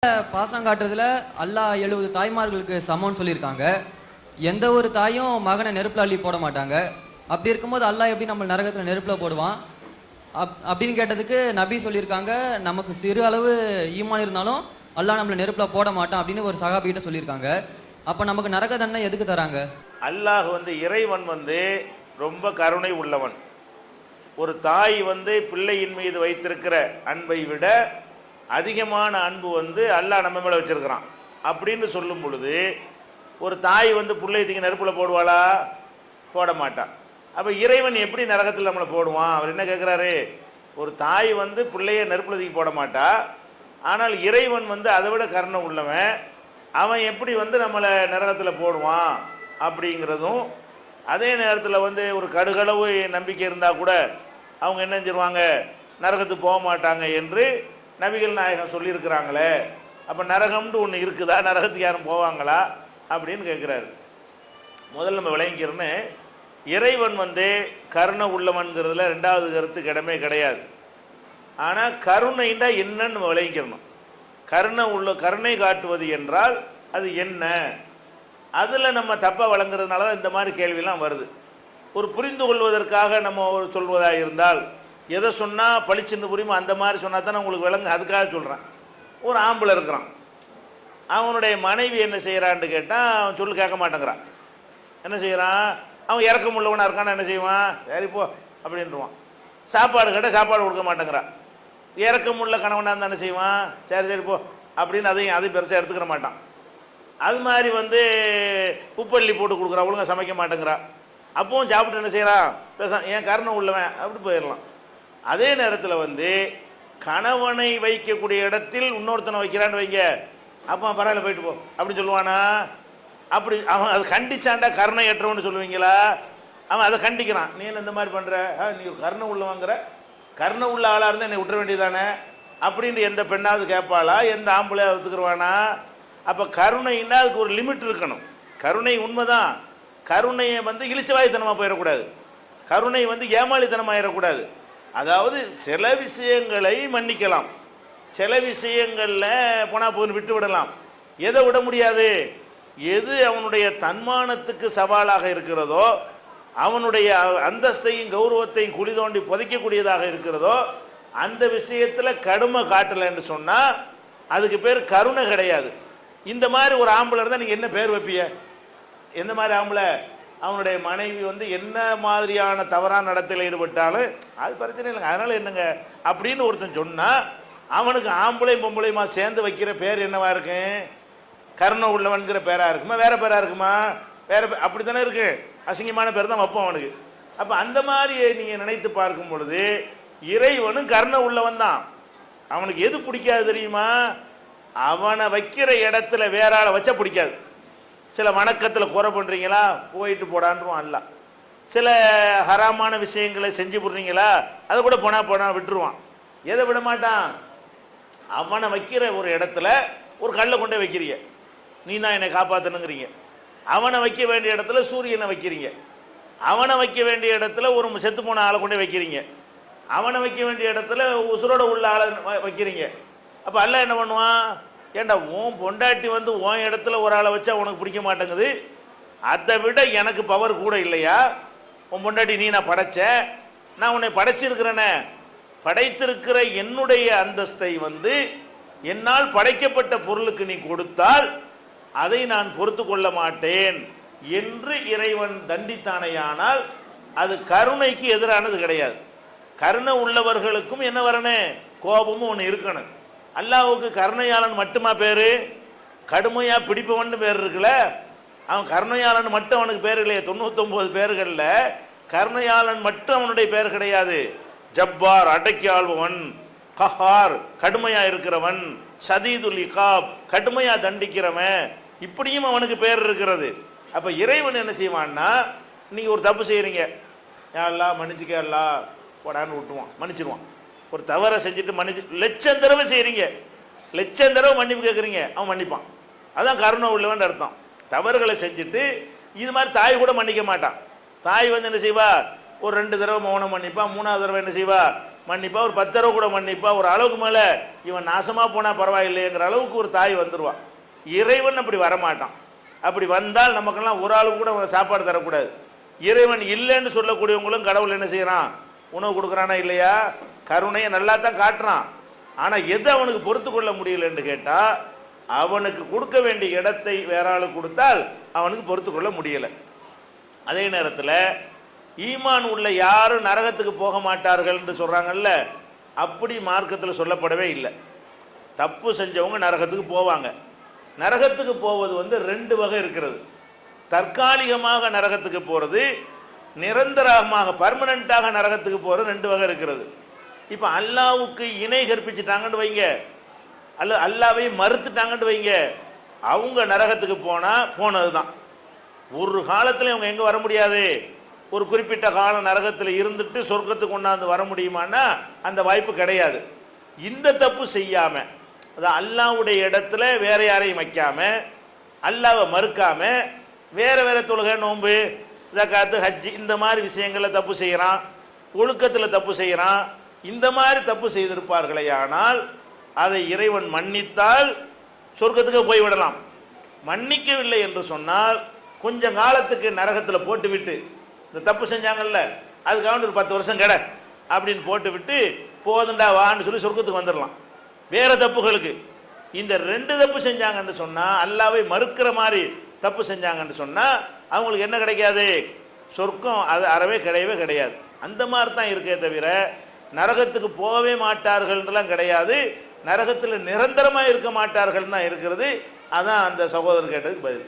பாசம் காட்டுறதுல அல்லாஹ் 70 தாய்மார்களுக்கு சமம்னு சொல்லியிருக்காங்க. எந்த ஒரு தாயும் மகனை நெருப்புல அள்ளி போட மாட்டாங்க. அப்படி இருக்கும்போது அல்லாஹ் எப்படி நம்ம நரகத்துல நெருப்புல போடுவான் அப்படின்னு கேட்டதுக்கு நபி சொல்லியிருக்காங்க, நமக்கு சிறு அளவு ஈமான் இருந்தாலும் அல்லாஹ் நம்மளை நெருப்புல போட மாட்டான் அப்படின்னு ஒரு சஹாபிகிட்ட சொல்லியிருக்காங்க. அப்ப நமக்கு நரக தண்டனை எதுக்கு தராங்க? அல்லாஹ் இறைவன் ரொம்ப கருணை உள்ளவன். ஒரு தாய் பிள்ளையின் மீது வைத்திருக்கிற அன்பை விட அதிகமான அன்பு அல்லாஹ் நம்ம மேல வச்சிருக்கிறான் அப்படின்னு சொல்லும் பொழுது, ஒரு தாய் பிள்ளையை தூக்கி நெருப்புல போடுவாளா? போட மாட்டான். அப்ப இறைவன் எப்படி நரகத்தில் நம்மளை போடுவான்? அவர் என்ன கேட்கிறாரு? ஒரு தாய் பிள்ளைய நெருப்புல தூக்கி போட மாட்டா, ஆனால் இறைவன் அதை விட கருணை உள்ளவன். அவன் எப்படி நம்மளை நரகத்தில் போடுவான் அப்படிங்கிறதும், அதே நேரத்தில் ஒரு கடுகளவு நம்பிக்கை இருந்தால் கூட அவங்க என்ன செஞ்சிருவாங்க? நரகத்துக்கு போக மாட்டாங்க என்று நபிகள் நாயகம் சொல்லியிருக்கிறாங்களே. அப்போ நரகம்னு ஒன்று இருக்குதா? நரகத்துக்கு யாரும் போவாங்களா அப்படின்னு கேட்குறாரு. முதல்ல நம்ம விளங்கிக்கிறோன்னு, இறைவன் கருணை உள்ளவன்கிறதுல ரெண்டாவது கருத்துக்கு இடமே கிடையாது. ஆனால் கருணைண்டா என்னன்னு நம்ம விளங்கிக்கிறணும். கருணை காட்டுவது என்றால் அது என்ன? அதில் நம்ம தப்பாக வழங்குறதுனால தான் இந்த மாதிரி கேள்வியெல்லாம் வருது. ஒரு புரிந்து கொள்வதற்காக நம்ம சொல்வதாக இருந்தால், எதை சொன்னால் பளிச்சுன்னு புரியுமோ அந்த மாதிரி சொன்னால் தானே உங்களுக்கு விளங்கு. அதுக்காக சொல்கிறேன். ஒரு ஆம்பளை இருக்கிறான், அவனுடைய மனைவி என்ன செய்கிறான்னு கேட்டால் அவன் சொல்லு கேட்க மாட்டேங்கிறான். என்ன செய்கிறான்? அவன் இறக்கம் உள்ளவனாக இருக்கான்னு என்ன செய்வான்? சரி போ அப்படின்ட்டுவான். சாப்பாடு கேட்டால் சாப்பாடு கொடுக்க மாட்டேங்கிறான். இறக்கம் உள்ள கணவனாக இருந்தால் என்ன செய்வான்? சரி சரி போ அப்படின்னு அதையும் பெருசாக எடுத்துக்கிற மாட்டான். அது மாதிரி உப்பள்ளி போட்டு கொடுக்குறான், ஒழுங்காக சமைக்க மாட்டேங்கிறான். அப்பவும் சாப்பிட்டு என்ன செய்கிறான்? ஏன் கருணை உள்ளவன் அப்படி போயிடலாம். அதே நேரத்தில் கணவனை வைக்கக்கூடிய இடத்தில் இன்னொருத்தனை வைக்கிறான்னு வைங்க, அப்போ பரவாயில்ல போயிட்டு போ அப்படின்னு சொல்லுவானா? அப்படி அவன் அதை கண்டிச்சாண்டா கருணை ஏற்றவன்னு சொல்லுவீங்களா? அவன் அதை கண்டிக்கிறான். நீ என்ன இந்த மாதிரி பண்ணுற? நீ கருணை உள்ளவங்கிற, கருணை உள்ள ஆளாக இருந்தால் என்னை விட்டுற வேண்டியதானே அப்படின்னு எந்த பெண்ணாவது கேட்பாளா? எந்த ஆம்பளையாவது ஒத்துக்குருவானா? அப்போ கருணைன்னா அதுக்கு ஒரு லிமிட் இருக்கணும். கருணை உண்மைதான். கருணையை இழிச்சவாய்த்தனமாக போயிடக்கூடாது. கருணை ஏமாளித்தனமாக ஆயிடக்கூடாது. அதாவது சில விஷயங்களை மன்னிக்கலாம், சில விஷயங்களில் போனா போய் விட்டு விடலாம். எதை விட முடியாது? எது அவனுடைய தன்மானத்துக்கு சவாலாக இருக்கிறதோ, அவனுடைய அந்தஸ்தையும் கௌரவத்தையும் குழி தோண்டி புதைக்கக்கூடியதாக இருக்கிறதோ, அந்த விஷயத்தில் கடுமை காட்டலை என்று சொன்னால் அதுக்கு பேர் கருணை கிடையாது. இந்த மாதிரி ஒரு ஆம்பளை இருந்தால் நீங்கள் என்ன பேர் வைப்பிய? எந்த மாதிரி ஆம்பளை? அவனுடைய மனைவி என்ன மாதிரியான தவறான நடத்தையில் ஈடுபட்டாலும் அது பிரச்சனை இல்லைங்க, அதனால என்னங்க அப்படின்னு ஒருத்தன் சொன்னால், அவனுக்கு ஆம்பளை பொம்பளையுமா சேர்ந்து வைக்கிற பேர் என்னவா இருக்கு? கருணை உள்ளவன்கிற பேரா இருக்குமா? வேற பேரா இருக்குமா? வேற அப்படி தானே இருக்கு. அசிங்கமான பேர் தான் வைப்போம் அவனுக்கு. அப்போ அந்த மாதிரி நீங்கள் நினைத்து பார்க்கும் பொழுது, இறைவனும் கருணை உள்ளவன் தான். அவனுக்கு எது பிடிக்காது தெரியுமா? அவனை வைக்கிற இடத்துல வேற ஆளை வச்சா பிடிக்காது. சில வணக்கத்தில் குறை பண்ணுறீங்களா, போயிட்டு போடான்றான் அல்ல. சில ஹராமான விஷயங்களை செஞ்சு போடுறீங்களா, அதை கூட போனா விட்டுருவான். எதை விட மாட்டான்? அவனை வைக்கிற ஒரு இடத்துல ஒரு கல்லை கொண்டே வைக்கிறீங்க, நீ தான் என்னை காப்பாற்றணுங்கிறீங்க. அவனை வைக்க வேண்டிய இடத்துல சூரியனை வைக்கிறீங்க. அவனை வைக்க வேண்டிய இடத்துல ஒரு செத்து போன ஆளை கொண்டே வைக்கிறீங்க. அவனை வைக்க வேண்டிய இடத்துல உசுரோட உள்ள ஆளை வைக்கிறீங்க. அப்போ அல்ல என்ன பண்ணுவான்? ஏண்டா உன் பொண்டாட்டி உன் இடத்துல ஒரு ஆளை வச்சா உனக்கு பிடிக்க மாட்டேங்குது, அதை விட எனக்கு பவர் கூட இல்லையா? உன் பொண்டாட்டி நீ நான் படைச்சேன், நான் உன்னை படைச்சிருக்கிறேனே, படைத்திருக்கிற என்னுடைய அந்தஸ்தை என்னால் படைக்கப்பட்ட பொருளுக்கு நீ கொடுத்தால் அதை நான் பொறுத்து கொள்ள மாட்டேன் என்று இறைவன் தண்டித்தானையானால் அது கருணைக்கு எதிரானது கிடையாது. கருணை உள்ளவர்களுக்கும் என்ன வரணும்? கோபமும் ஒன்று இருக்கணும். அல்லாஹ்வுக்கு கருணையாளன் மட்டுமா பேரு? கடுமையா பிடிப்பவன் பேர் இருக்குல்ல. அவன் கருணையாளன் மட்டும் அவனுக்கு பேர் இல்லையே. 99 பேர்களில் கருணையாளன் மட்டும் அவனுடைய பேர் கிடையாது. ஜப்பார் அடக்கி ஆள்பவன், கஹார் கடுமையா இருக்கிறவன், ஷதீதுல் இகாப் கடுமையா தண்டிக்கிறவன், இப்படியும் அவனுக்கு பேர் இருக்கிறது. அப்ப இறைவன் என்ன செய்வான்னா, நீங்க ஒரு தப்பு செய்யறீங்க, எல்லாம் மன்னிச்சுக்க எல்லாம் போடான்னு விட்டுவான், மன்னிச்சிருவான். ஒரு தவறை செஞ்சுட்டு மன்னிச்சு லட்சம் தடவை செய்யறீங்க, லட்சம் தடவை மன்னிப்பு கேட்குறீங்க, அவன் மன்னிப்பான். அதான் கருணை உள்ளவன் அர்த்தம். தவறுகளை செஞ்சுட்டு இது மாதிரி தாய் கூட மன்னிக்க மாட்டான். தாய் என்ன செய்வா? ஒரு 2 தடவை மௌனம் மன்னிப்பா, 3வது தடவை என்ன செய்வா? மன்னிப்பா, ஒரு 10 தடவை கூட மன்னிப்பா, ஒரு அளவுக்கு மேல இவன் நாசமா போனா பரவாயில்லைங்கிற அளவுக்கு ஒரு தாய் வந்துருவான். இறைவன் அப்படி வரமாட்டான். அப்படி வந்தால் நமக்கெல்லாம் ஒரு ஆளு கூட சாப்பாடு தரக்கூடாது. இறைவன் இல்லைன்னு சொல்லக்கூடியவங்களும் கடவுள் என்ன செய்யறான்? உணவு கொடுக்குறானா இல்லையா? கருணையை நல்லா தான் காட்டுறான். ஆனா எது அவனுக்கு பொறுத்து கொள்ள முடியலன்னு கேட்டா, அவனுக்கு கொடுக்க வேண்டிய இடத்தை வேற ஆளுக்கு கொடுத்தால் அவனுக்கு பொறுத்து கொள்ள முடியல. அதே நேரத்தில் ஈமான் உள்ள யாரும் நரகத்துக்கு போக மாட்டார்கள் என்று சொல்றாங்கல்ல, அப்படி மார்க்கத்தில் சொல்லப்படவே இல்லை. தப்பு செஞ்சவங்க நரகத்துக்கு போவாங்க. நரகத்துக்கு போவது வந்து 2 வகை இருக்கிறது. தற்காலிகமாக நரகத்துக்கு போறது, நிரந்தரமாக பர்மனண்டாக நரகத்துக்கு போறது 2 வகை இருக்கிறது. இப்ப அல்லாவுக்கு இணை கற்பிச்சுட்டாங்கன்னு வைங்க, அல்ல அல்லாவை மறுத்துட்டாங்கன்னு வைங்க, அவங்க நரகத்துக்கு போனா போனதுதான். ஒரு காலத்துல அவங்க எங்க வர முடியாது. ஒரு குறிப்பிட்ட காலம் நரகத்தில் இருந்துட்டு சொர்க்கத்துக்கு கொண்டாந்து வர முடியுமான்னா அந்த வாய்ப்பு கிடையாது. இந்த தப்பு செய்யாம, அதான் அல்லாவுடைய இடத்துல வேற யாரையும் வைக்காம, அல்லாவை மறுக்காம, வேற வேற தொழுகை, நோன்பு, ஜகாத்து, ஹஜ்ஜி இந்த மாதிரி விஷயங்கள்ல தப்பு செய்யறான், ஒழுக்கத்துல தப்பு செய்யறான், இந்த மாதிரி தப்பு செய்திருப்பார்களே ஆனால் அதை இறைவன் மன்னித்தால் சொர்க்கத்துக்கு போய்விடலாம். மன்னிக்கவில்லை என்று சொன்னால் கொஞ்ச காலத்துக்கு நரகத்தில் போட்டுவிட்டு, இந்த தப்பு செஞ்சாங்கல்ல அதுக்காக ஒரு 10 வருஷம் கடை அப்படின்னு போட்டுவிட்டு போதுண்டா வான்னு சொல்லி சொர்க்கத்துக்கு வந்துடலாம். வேற தப்புகளுக்கு இந்த 2 தப்பு செஞ்சாங்கன்னு சொன்னா, அல்லாவை மறுக்கிற மாதிரி தப்பு செஞ்சாங்கன்னு சொன்னா அவங்களுக்கு என்ன கிடைக்காது? சொர்க்கம் அது அறவே கிடையவே கிடையாது. அந்த மாதிரி தான் இருக்கே தவிர நரகத்துக்கு போகவே மாட்டார்கள்லாம் கிடையாது. நரகத்தில் நிரந்தரமாக இருக்க மாட்டார்கள் தான் இருக்கிறது. அதான் அந்த சகோதரர் கேட்டதுக்கு பதில்.